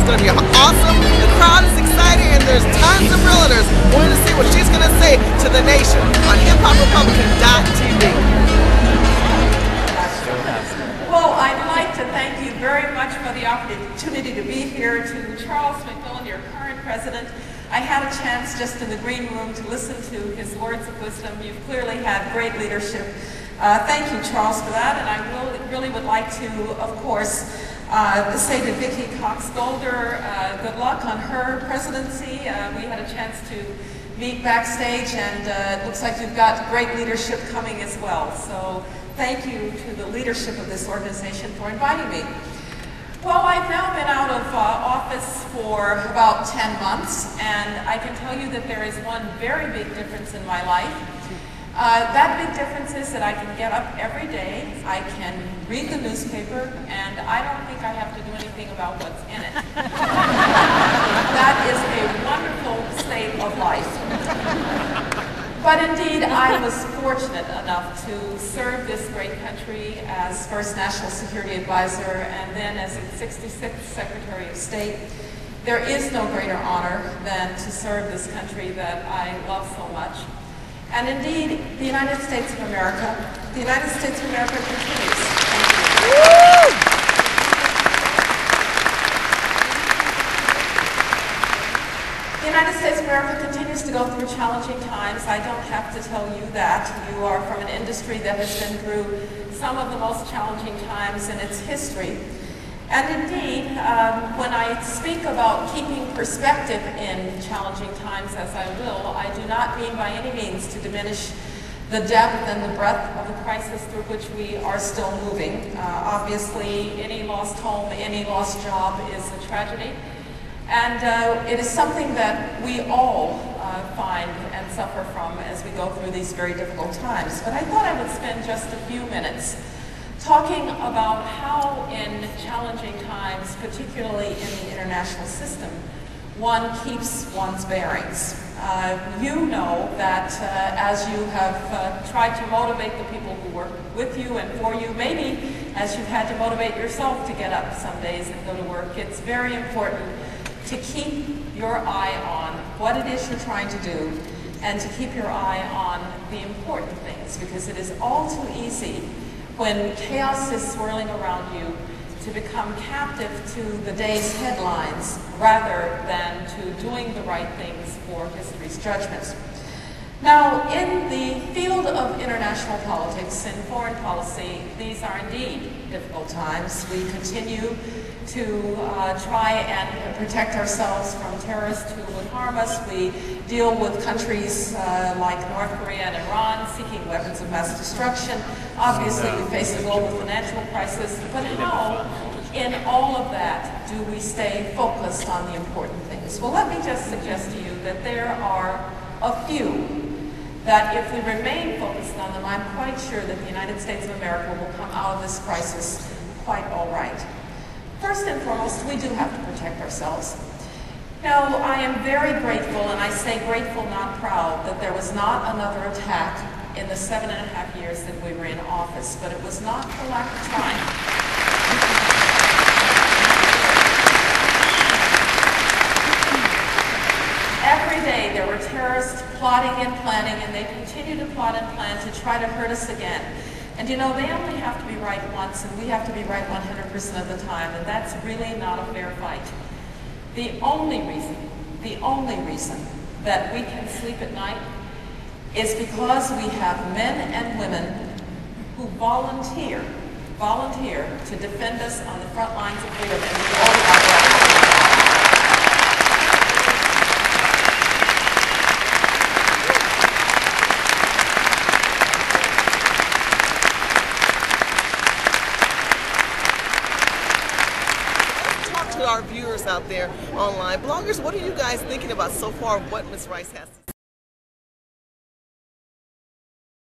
is going to be awesome. The crowd is excited, and there's tons of realtors wanting to see what she's going to say to the nation on mp4republican.tv. Well, I'd like to thank you very much for the opportunity to be here. To Charles McMillan, your current president, I had a chance just in the green room to listen to his words of wisdom. You've clearly had great leadership. Thank you, Charles, for that. And I really would like to, of course, say to Vicki Cox-Golder, good luck on her presidency. We had a chance to meet backstage, and it looks like you've got great leadership coming as well. So thank you to the leadership of this organization for inviting me. Well, I've now been out of office for about 10 months, and I can tell you that there is one very big difference in my life. That big difference is that I can get up every day, I can read the newspaper, and I don't think I have to do anything about what's in it. That is a wonderful state of life. But indeed, I was fortunate enough to serve this great country as first National Security Advisor and then as its 66th Secretary of State. There is no greater honor than to serve this country that I love so much. And indeed, the United States of America continues. The United States of America continues to go through challenging times. I don't have to tell you that. You are from an industry that has been through some of the most challenging times in its history. And indeed, when I speak about keeping perspective in challenging times, as I will, I do not mean by any means to diminish the depth and the breadth of the crisis through which we are still moving. Obviously, any lost home, any lost job is a tragedy. And it is something that we all find and suffer from as we go through these very difficult times. But I thought I would spend just a few minutes talking about how in challenging times, particularly in the international system, one keeps one's bearings. You know that as you have tried to motivate the people who work with you and for you, maybe as you've had to motivate yourself to get up some days and go to work, it's very important to keep your eye on what it is you're trying to do and to keep your eye on the important things, because it is all too easy when chaos is swirling around you to become captive to the day's headlines rather than to doing the right things for history's judgments. Now, in the field of international politics and foreign policy, these are indeed difficult times. We continue to try and protect ourselves from terrorists who would harm us. We deal with countries like North Korea and Iran seeking weapons of mass destruction. Obviously, we face a global financial crisis. But how, in all of that, do we stay focused on the important things? Well, let me just suggest to you that there are a few that if we remain focused on them, I'm quite sure that the United States of America will come out of this crisis quite all right. First and foremost, we do have to protect ourselves. Now, I am very grateful, and I say grateful, not proud, that there was not another attack in the 7.5 years that we were in office, but it was not for lack of trying. Every day there were terrorists plotting and planning, and they continue to plot and plan to try to hurt us again. And you know, they only have to be right once, and we have to be right 100% of the time, and that's really not a fair fight. The only reason that we can sleep at night is because we have men and women who volunteer to defend us on the front lines of freedom, and we all have that. Our viewers out there online, bloggers, what are you guys thinking about so far what Ms. Rice has to say?